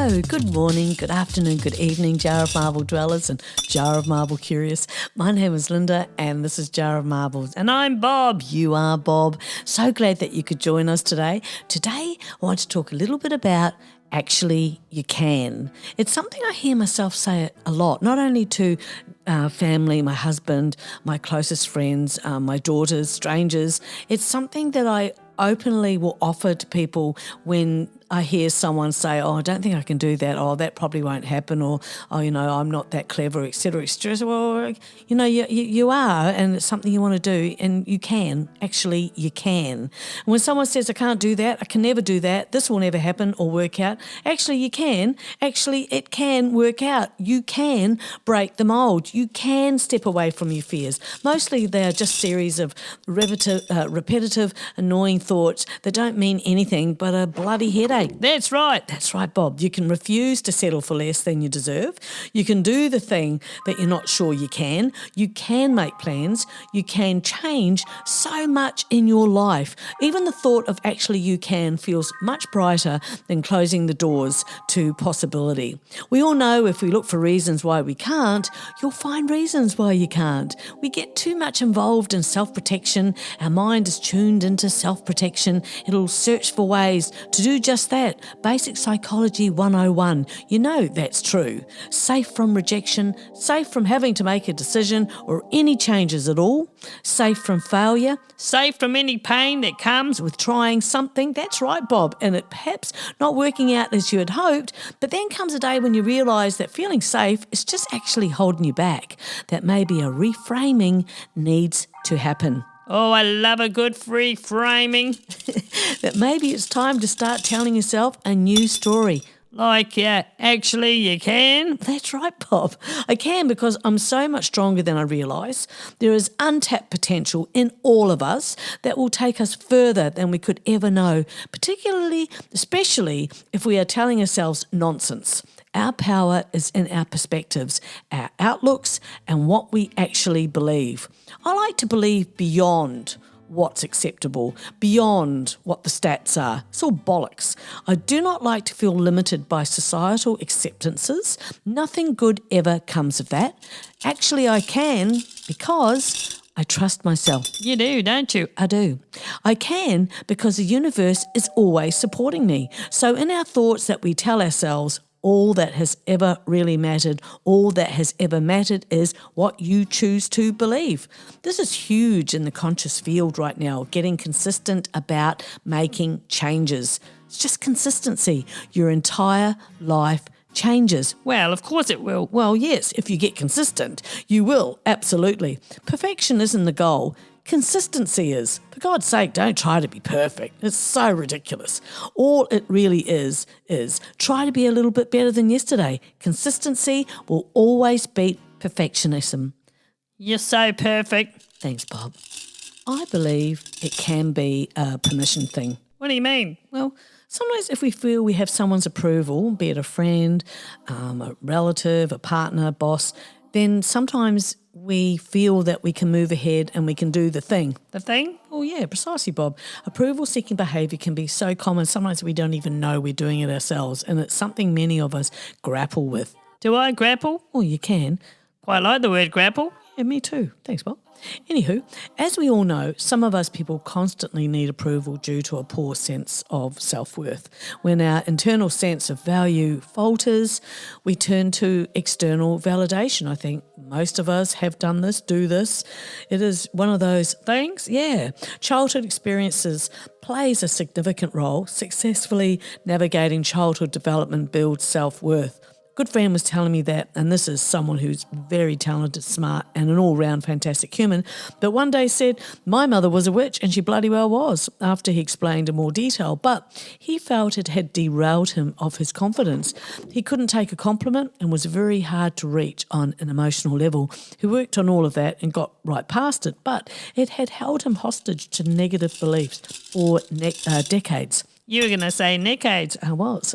Hello, good morning, good afternoon, good evening, Jar of Marble dwellers and Jar of Marble curious. My name is Linda and this is Jar of Marbles and I'm Bob. You are Bob. So glad that you could join us today. Today I want to talk a little bit about actually you can. It's something I hear myself say a lot, not only to family, my husband, my closest friends, my daughters, strangers. It's something that I openly will offer to people when I hear someone say, I don't think I can do that, that probably won't happen, or, I'm not that clever, etc., etc. Well, you are, and it's something you want to do, and you can. Actually, you can. And when someone says, I can't do that, I can never do that, this will never happen or work out, actually, you can. Actually, it can work out. You can break the mould. You can step away from your fears. Mostly they are just series of repetitive, annoying thoughts that don't mean anything but a bloody headache. That's right, Bob. You can refuse to settle for less than you deserve. You can do the thing that you're not sure you can. You can make plans. You can change so much in your life. Even the thought of actually you can feels much brighter than closing the doors to possibility. We all know if we look for reasons why we can't, you'll find reasons why you can't. We get too much involved in self-protection. Our mind is tuned into self-protection. It'll search for ways to do just that. Basic Psychology 101. You know that's true. Safe from rejection, safe from having to make a decision or any changes at all, safe from failure, safe from any pain that comes with trying something. That's right, Bob. And it perhaps not working out as you had hoped, but then comes a day when you realise that feeling safe is just actually holding you back, that maybe a reframing needs to happen. Oh, I love a good reframing. That maybe it's time to start telling yourself a new story. Like, actually you can? That's right, Bob. I can because I'm so much stronger than I realise. There is untapped potential in all of us that will take us further than we could ever know, especially if we are telling ourselves nonsense. Our power is in our perspectives, our outlooks, and what we actually believe. I like to believe beyond what's acceptable, beyond what the stats are. It's all bollocks. I do not like to feel limited by societal acceptances. Nothing good ever comes of that. Actually, I can because I trust myself. You do, don't you? I do. I can because the universe is always supporting me. So in our thoughts that we tell ourselves, all that has ever really mattered, all that has ever mattered is what you choose to believe. This is huge in the conscious field right now, getting consistent about making changes. It's just consistency. Your entire life changes. Well, of course it will. Well, yes, if you get consistent, you will, absolutely. Perfection isn't the goal. Consistency is. For God's sake, don't try to be perfect. It's so ridiculous. All it really is try to be a little bit better than yesterday. Consistency will always beat perfectionism. You're so perfect. Thanks, Bob. I believe it can be a permission thing. What do you mean? Well, sometimes if we feel we have someone's approval, be it a friend, a relative, a partner, boss, then sometimes we feel that we can move ahead and we can do the thing. The thing? Oh, yeah, precisely, Bob. Approval-seeking behaviour can be so common, sometimes we don't even know we're doing it ourselves, and it's something many of us grapple with. Do I grapple? Oh, you can. Quite like the word grapple. Yeah, me too. Thanks, Bob. Anywho, as we all know, some of us people constantly need approval due to a poor sense of self-worth. When our internal sense of value falters, we turn to external validation. I think most of us have done this, do this. It is one of those things, Childhood experiences plays a significant role. Successfully navigating childhood development builds self-worth. Good friend was telling me that, and this is someone who's very talented, smart, and an all-round fantastic human, but one day said, my mother was a witch, and she bloody well was, after he explained in more detail, but he felt it had derailed him of his confidence. He couldn't take a compliment and was very hard to reach on an emotional level. He worked on all of that and got right past it, but it had held him hostage to negative beliefs for decades. You were going to say decades. I was.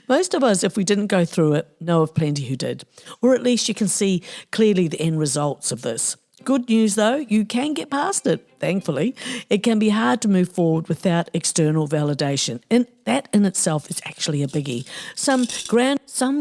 Most of us, if we didn't go through it, know of plenty who did. Or at least you can see clearly the end results of this. Good news though, you can get past it, thankfully. It can be hard to move forward without external validation, and that in itself is actually a biggie. Some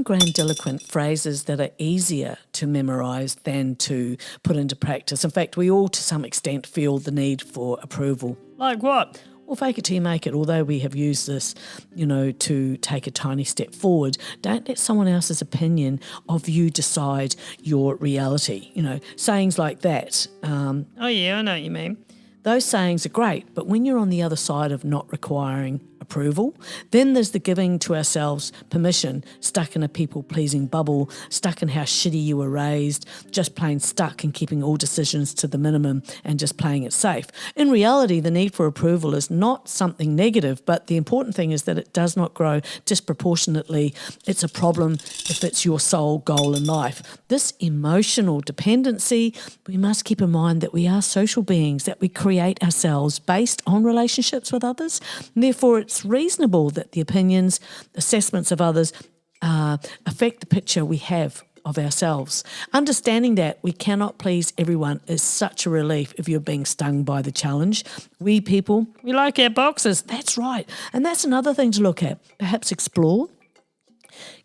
grandiloquent phrases that are easier to memorise than to put into practice. In fact, we all to some extent feel the need for approval. Like what? Well, fake it till you make it. Although we have used this, to take a tiny step forward, don't let someone else's opinion of you decide your reality. Sayings like that. Oh yeah, I know what you mean. Those sayings are great, but when you're on the other side of not requiring approval, then there's the giving to ourselves permission, stuck in a people-pleasing bubble, stuck in how shitty you were raised, just plain stuck in keeping all decisions to the minimum and just playing it safe. In reality, the need for approval is not something negative, but the important thing is that it does not grow disproportionately. It's a problem if it's your sole goal in life. This emotional dependency, we must keep in mind that we are social beings, that we create ourselves based on relationships with others. And therefore, it's reasonable that the opinions, assessments of others affect the picture we have of ourselves. Understanding that we cannot please everyone is such a relief if you're being stung by the challenge. We people, we like our boxes. That's right. And that's another thing to look at. Perhaps explore.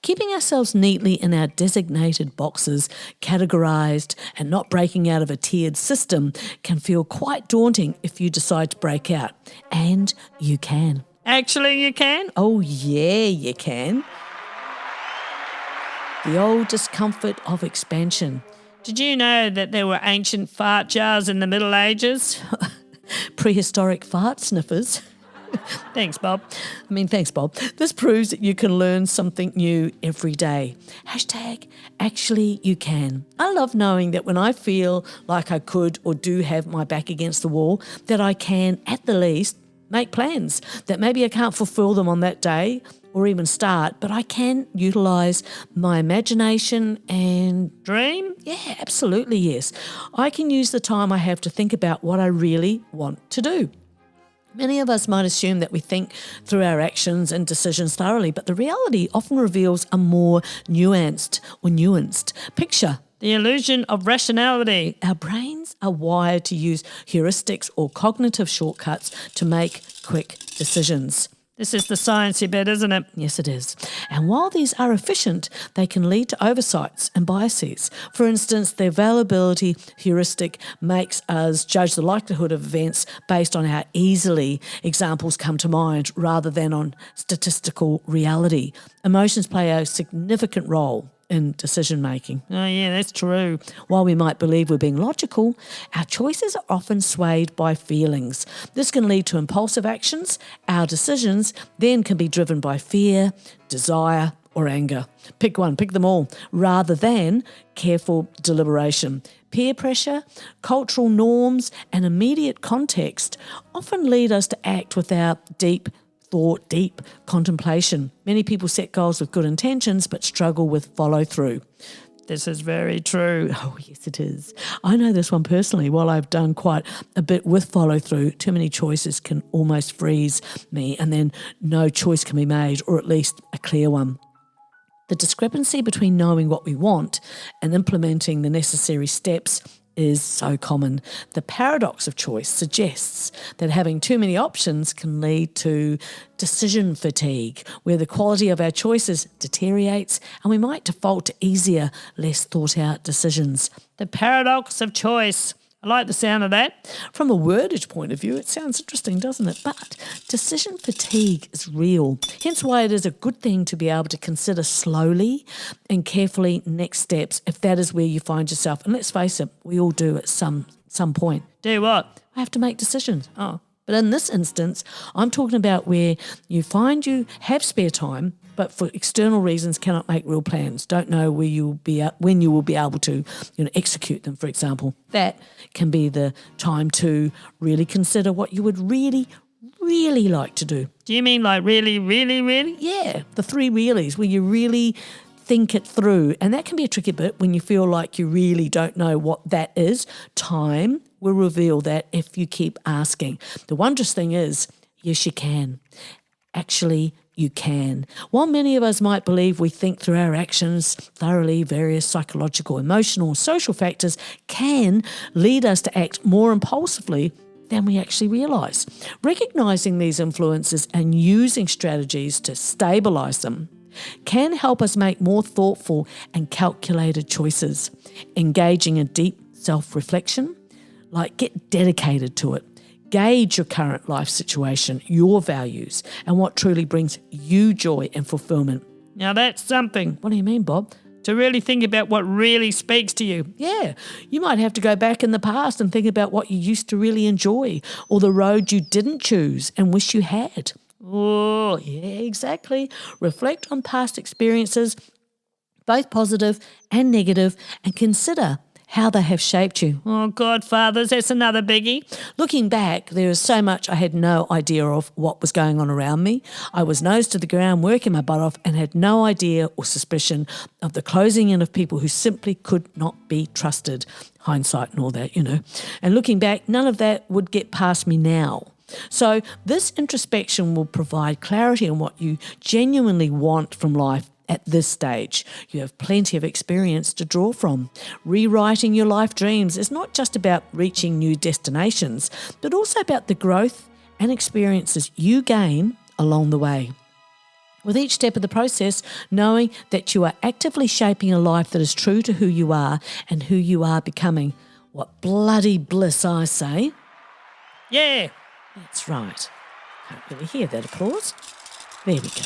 Keeping ourselves neatly in our designated boxes, categorised and not breaking out of a tiered system can feel quite daunting if you decide to break out. And you can. Actually, you can? Oh, yeah, you can. The old discomfort of expansion. Did you know that there were ancient fart jars in the Middle Ages? Prehistoric fart sniffers. Thanks, Bob. Thanks, Bob. This proves that you can learn something new every day. #actually you can. I love knowing that when I feel like I could or do have my back against the wall, that I can, at the least, make plans. That maybe I can't fulfill them on that day or even start, but I can utilise my imagination and dream. Yeah, absolutely, yes. I can use the time I have to think about what I really want to do. Many of us might assume that we think through our actions and decisions thoroughly, but the reality often reveals a more nuanced picture. The illusion of rationality. Our brains are wired to use heuristics or cognitive shortcuts to make quick decisions. This is the sciencey bit, isn't it? Yes, it is. And while these are efficient, they can lead to oversights and biases. For instance, the availability heuristic makes us judge the likelihood of events based on how easily examples come to mind rather than on statistical reality. Emotions play a significant role in decision-making. Oh, yeah, that's true. While we might believe we're being logical, our choices are often swayed by feelings. This can lead to impulsive actions. Our decisions then can be driven by fear, desire, or anger. Pick one, pick them all, rather than careful deliberation. Peer pressure, cultural norms, and immediate context often lead us to act without deep thought, deep contemplation. Many people set goals with good intentions but struggle with follow-through. This is very true. Oh, yes, it is. I know this one personally. While I've done quite a bit with follow-through, too many choices can almost freeze me, and then no choice can be made, or at least a clear one. The discrepancy between knowing what we want and implementing the necessary steps is so common. The paradox of choice suggests that having too many options can lead to decision fatigue, where the quality of our choices deteriorates and we might default to easier, less thought out decisions. The paradox of choice. I like the sound of that. From a wordage point of view, it sounds interesting, doesn't it? But decision fatigue is real. Hence why it is a good thing to be able to consider slowly and carefully next steps if that is where you find yourself. And let's face it, we all do at some point. Do what? I have to make decisions. Oh. But in this instance, I'm talking about where you find you have spare time, but for external reasons cannot make real plans, don't know when you will be able to execute them, for example. That can be the time to really consider what you would really, really like to do. Do you mean like really, really, really? Yeah, the 3 reallys, where you really think it through. And that can be a tricky bit when you feel like you really don't know what that is. Time will reveal that if you keep asking. The wondrous thing is, yes, you can. Actually, you can. While many of us might believe we think through our actions thoroughly, various psychological, emotional, and social factors can lead us to act more impulsively than we actually realise. Recognising these influences and using strategies to stabilise them can help us make more thoughtful and calculated choices. Engaging in deep self-reflection, like get dedicated to it. Gauge your current life situation, your values, and what truly brings you joy and fulfillment. Now that's something. What do you mean, Bob? To really think about what really speaks to you. Yeah, you might have to go back in the past and think about what you used to really enjoy or the road you didn't choose and wish you had. Oh, yeah, exactly. Reflect on past experiences, both positive and negative, and consider how they have shaped you. Oh, Godfathers, that's another biggie. Looking back, there is so much I had no idea of what was going on around me. I was nose to the ground, working my butt off, and had no idea or suspicion of the closing in of people who simply could not be trusted. Hindsight and all that, And looking back, none of that would get past me now. So this introspection will provide clarity on what you genuinely want from life. At this stage, you have plenty of experience to draw from. Rewriting your life dreams is not just about reaching new destinations, but also about the growth and experiences you gain along the way. With each step of the process, knowing that you are actively shaping a life that is true to who you are and who you are becoming. What bloody bliss, I say. Yeah. That's right. Can't really hear that applause. There we go.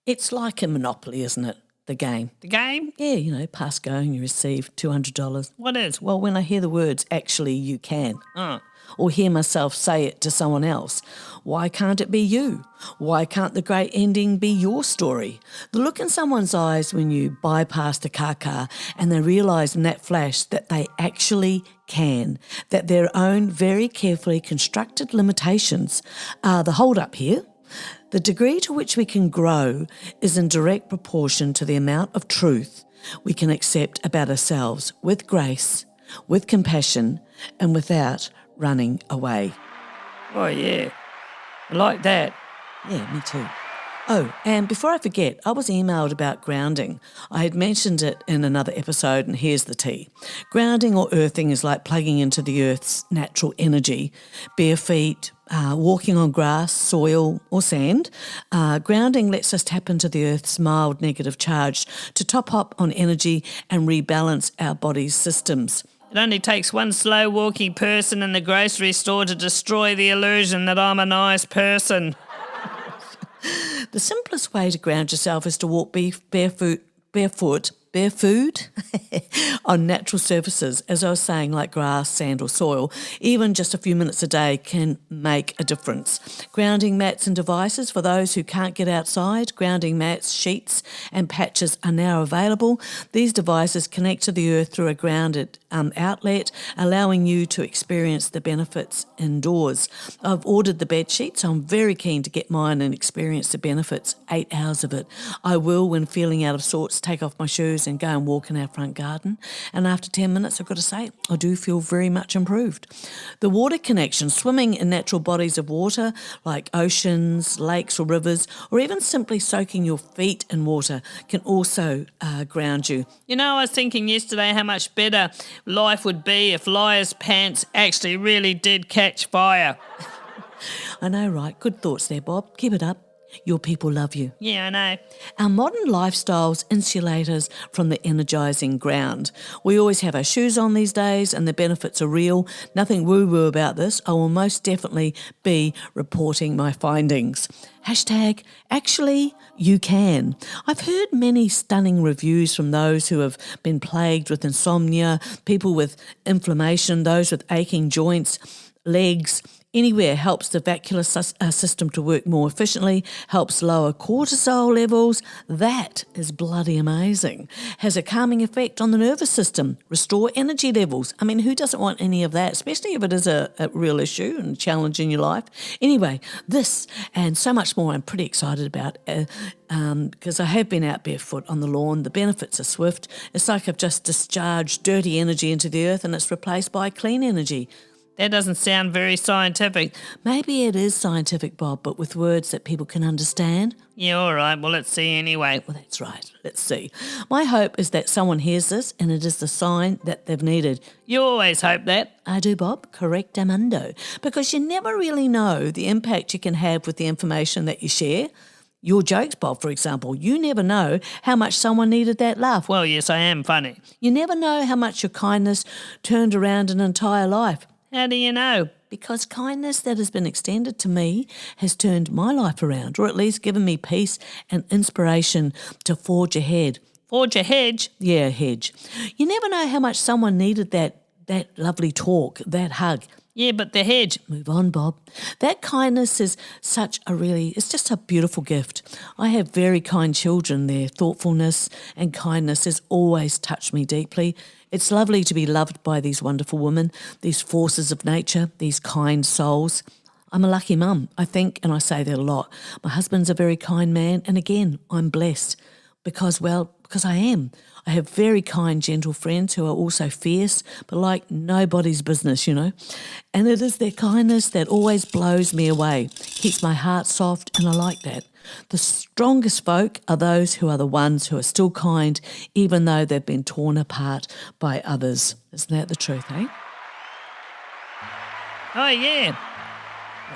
It's like a monopoly, isn't it? The game. The game? Yeah, pass go and you receive $200. What is? Well, when I hear the words, actually you can. Oh. Or hear myself say it to someone else. Why can't it be you? Why can't the great ending be your story? The look in someone's eyes when you bypass the car and they realise in that flash that they actually can, that their own very carefully constructed limitations are the hold-up here. The degree to which we can grow is in direct proportion to the amount of truth we can accept about ourselves with grace, with compassion, and without running away. Oh, yeah. I like that. Yeah, me too. Oh, and before I forget, I was emailed about grounding. I had mentioned it in another episode, and here's the tea. Grounding or earthing is like plugging into the earth's natural energy. Bare feet, walking on grass, soil or sand. Grounding lets us tap into the earth's mild negative charge to top up on energy and rebalance our body's systems. It only takes one slow-walking person in the grocery store to destroy the illusion that I'm a nice person. The simplest way to ground yourself is to walk barefoot on natural surfaces, as I was saying, like grass, sand or soil. Even just a few minutes a day can make a difference. Grounding mats and devices for those who can't get outside. Grounding mats, sheets and patches are now available. These devices connect to the earth through a grounded outlet, allowing you to experience the benefits indoors. I've ordered the bed sheet, so I'm very keen to get mine and experience the benefits, 8 hours of it. I will, when feeling out of sorts, take off my shoes and go and walk in our front garden. And after 10 minutes, I've got to say, I do feel very much improved. The water connection, swimming in natural bodies of water like oceans, lakes or rivers, or even simply soaking your feet in water can also ground you. I was thinking yesterday how much better life would be if Liar's pants actually really did catch fire. I know, right? Good thoughts there, Bob. Keep it up. Your people love you. Yeah, I know. Our modern lifestyles insulate us from the energising ground. We always have our shoes on these days and the benefits are real. Nothing woo-woo about this. I will most definitely be reporting my findings. Hashtag, actually, you can. I've heard many stunning reviews from those who have been plagued with insomnia, people with inflammation, those with aching joints, legs. Anywhere helps the vascular system to work more efficiently, helps lower cortisol levels. That is bloody amazing. Has a calming effect on the nervous system, restore energy levels. I mean, who doesn't want any of that, especially if it is a real issue and challenge in your life? Anyway, this and so much more I'm pretty excited about because I have been out barefoot on the lawn. The benefits are swift. It's like I've just discharged dirty energy into the earth and it's replaced by clean energy. That doesn't sound very scientific. Maybe it is scientific, Bob, but with words that people can understand. Yeah, all right. Well, let's see anyway. Well, that's right. Let's see. My hope is that someone hears this and it is the sign that they've needed. You always hope that. I do, Bob. Correctamundo. Because you never really know the impact you can have with the information that you share. Your jokes, Bob, for example, you never know how much someone needed that laugh. Well, yes, I am funny. You never know how much your kindness turned around an entire life. How do you know? Because kindness that has been extended to me has turned my life around, or at least given me peace and inspiration to forge ahead. Forge a hedge? Yeah, hedge. You never know how much someone needed that lovely talk, that hug. Yeah, but the hedge. Move on, Bob. That kindness is it's just a beautiful gift. I have very kind children. Their thoughtfulness and kindness has always touched me deeply. It's lovely to be loved by these wonderful women, these forces of nature, these kind souls. I'm a lucky mum, I think, and I say that a lot. My husband's a very kind man, and again, I'm blessed because I am. I have very kind, gentle friends who are also fierce, but like nobody's business, And it is their kindness that always blows me away, keeps my heart soft, and I like that. The strongest folk are those who are the ones who are still kind, even though they've been torn apart by others. Isn't that the truth, eh? Oh, yeah.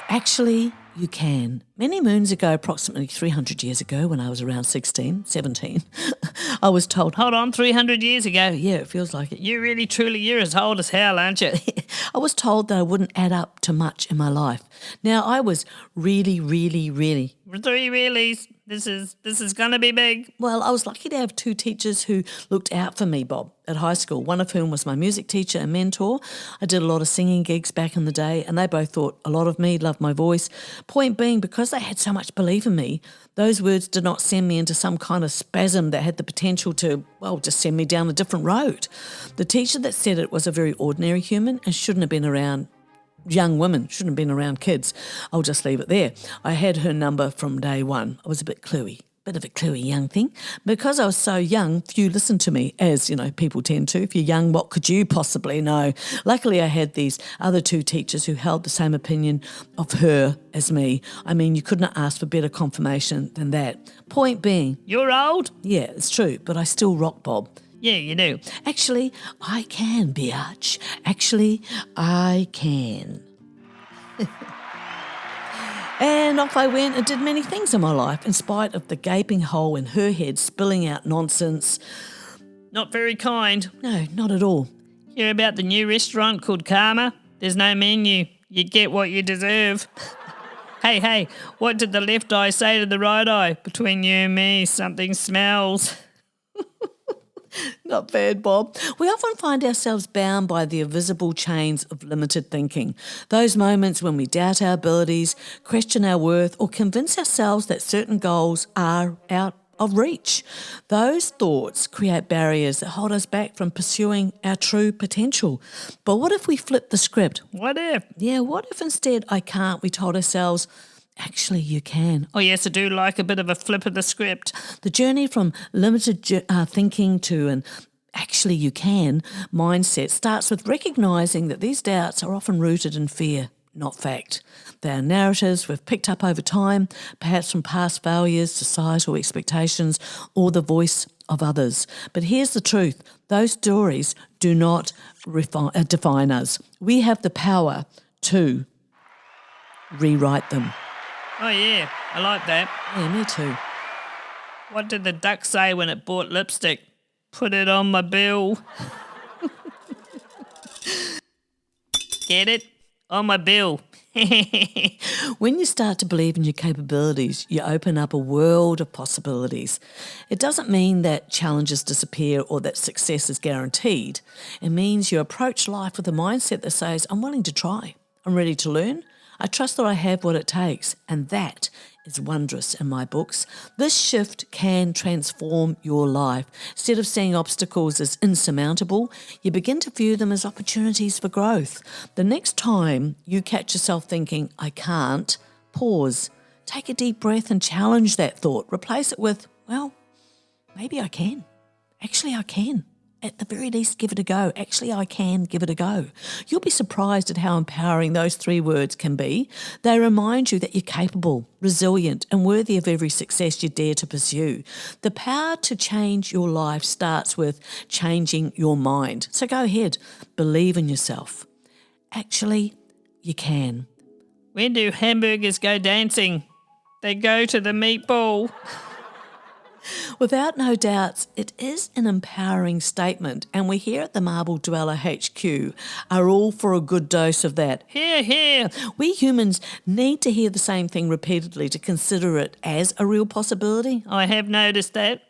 Actually, you can. Many moons ago, approximately 300 years ago, when I was around 16, 17, I was told, Hold on, 300 years ago. yeah, it feels like it. You're as old as hell, aren't you? I was told that I wouldn't add up to much in my life. Now, I was really, really, really... 3 reallys. This is going to be big. Well, I was lucky to have 2 teachers who looked out for me, Bob, at high school, one of whom was my music teacher and mentor. I did a lot of singing gigs back in the day, and they both thought a lot of me, loved my voice. Point being, because they had so much belief in me, those words did not send me into some kind of spasm that had the potential to, just send me down a different road. The teacher that said it was a very ordinary human and shouldn't have been around young women, shouldn't have been around kids. I'll just leave it there. I had her number from day one. I was a bit of a cluey young thing. Because I was so young, few listened to me, as, people tend to. If you're young, what could you possibly know? Luckily, I had these other 2 teachers who held the same opinion of her as me. I mean, you couldn't ask for better confirmation than that. Point being... You're old? Yeah, it's true, but I still rock, Bob. Yeah, you do. Actually, I can, biatch. Actually, I can. And off I went and did many things in my life, in spite of the gaping hole in her head spilling out nonsense. Not very kind. No, not at all. Hear about the new restaurant called Karma? There's no menu. You get what you deserve. Hey, what did the left eye say to the right eye? Between you and me, something smells. Not bad, Bob. We often find ourselves bound by the invisible chains of limited thinking. Those moments when we doubt our abilities, question our worth, or convince ourselves that certain goals are out of reach. Those thoughts create barriers that hold us back from pursuing our true potential. But what if we flip the script? What if? Yeah, what if instead I can't, we told ourselves, actually, you can. Oh, yes, I do like a bit of a flip of the script. The journey from limited thinking to an actually you can mindset starts with recognising that these doubts are often rooted in fear, not fact. They are narratives we've picked up over time, perhaps from past failures, societal expectations, or the voice of others. But here's the truth. Those stories do not define us. We have the power to rewrite them. Oh, yeah, I like that. Yeah, me too. What did the duck say when it bought lipstick? Put it on my bill. Get it? On my bill. When you start to believe in your capabilities, you open up a world of possibilities. It doesn't mean that challenges disappear or that success is guaranteed. It means you approach life with a mindset that says, I'm willing to try. I'm ready to learn. I trust that I have what it takes, and that is wondrous in my books. This shift can transform your life. Instead of seeing obstacles as insurmountable, you begin to view them as opportunities for growth. The next time you catch yourself thinking, I can't, pause, take a deep breath and challenge that thought. Replace it with, well, maybe I can. Actually, I can. at the very least, give it a go. Actually, I can give it a go. You'll be surprised at how empowering those 3 words can be. They remind you that you're capable, resilient, and worthy of every success you dare to pursue. The power to change your life starts with changing your mind. So go ahead, believe in yourself. Actually, you can. When do hamburgers go dancing? They go to the meatball. Without no doubts, it is an empowering statement, and we here at the Marble Dweller HQ are all for a good dose of that. Hear, hear. We humans need to hear the same thing repeatedly to consider it as a real possibility. I have noticed that.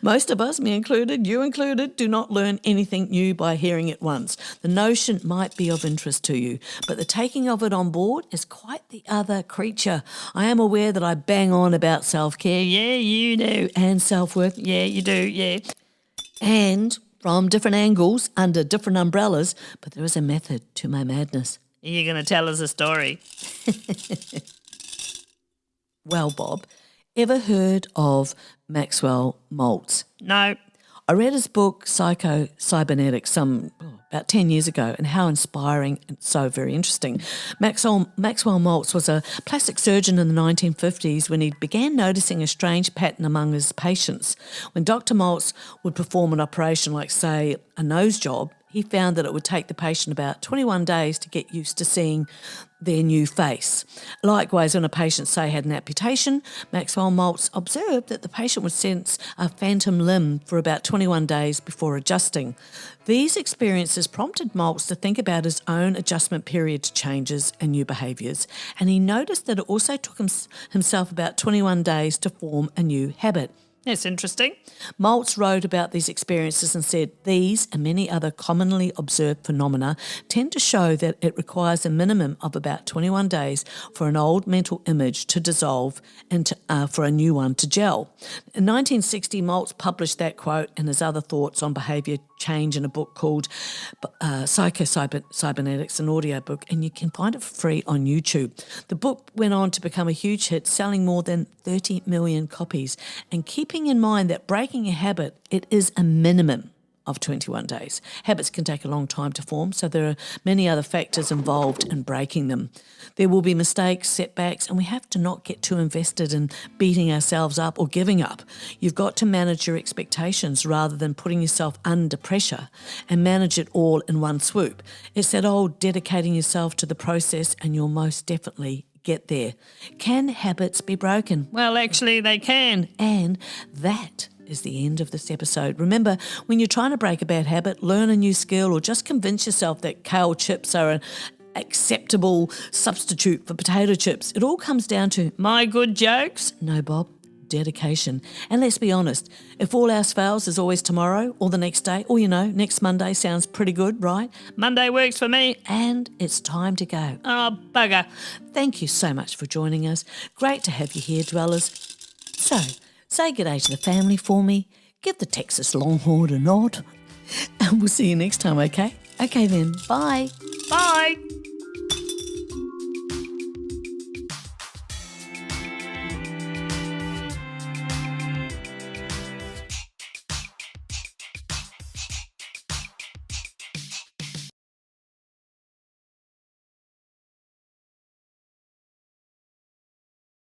Most of us, me included, you included, do not learn anything new by hearing it once. The notion might be of interest to you, but the taking of it on board is quite the other creature. I am aware that I bang on about self-care, Yeah, you do. and self-worth, Yeah, you do, yeah. and from different angles, under different umbrellas, but there is a method to my madness. You're going to tell us a story. Well, Bob, ever heard of Maxwell Maltz? No. I read his book, Psycho-Cybernetics, about 10 years ago, and how inspiring and so very interesting. Maxwell Maltz was a plastic surgeon in the 1950s when he began noticing a strange pattern among his patients. When Dr. Maltz would perform an operation like, say, a nose job, he found that it would take the patient about 21 days to get used to seeing their new face. Likewise, when a patient, say, had an amputation, Maxwell Maltz observed that the patient would sense a phantom limb for about 21 days before adjusting. These experiences prompted Maltz to think about his own adjustment period to changes and new behaviours, and he noticed that it also took himself about 21 days to form a new habit. That's interesting. Maltz wrote about these experiences and said these and many other commonly observed phenomena tend to show that it requires a minimum of about 21 days for an old mental image to dissolve and for a new one to gel. In 1960, Maltz published that quote and his other thoughts on behaviour change in a book called Psycho-Cybernetics, an audiobook, and you can find it for free on YouTube. The book went on to become a huge hit, selling more than 30 million copies, and keeping in mind that breaking a habit, it is a minimum of 21 days. Habits can take a long time to form, so there are many other factors involved in breaking them. There will be mistakes, setbacks, and we have to not get too invested in beating ourselves up or giving up. You've got to manage your expectations rather than putting yourself under pressure and manage it all in one swoop. It's that old dedicating yourself to the process and you'll most definitely get there. Can habits be broken? Well, actually, they can. And that is the end of this episode. Remember, when you're trying to break a bad habit, learn a new skill, or just convince yourself that kale chips are an acceptable substitute for potato chips, it all comes down to My good jokes? no, Bob, dedication. And let's be honest, if all else fails, there's always tomorrow or the next day, or next Monday sounds pretty good, right? Monday works for me. And it's time to go. Oh, bugger. Thank you so much for joining us. Great to have you here, dwellers. So, say good day to the family for me. Give the Texas Longhorn a nod. And we'll see you next time, okay? Okay then, bye. Bye.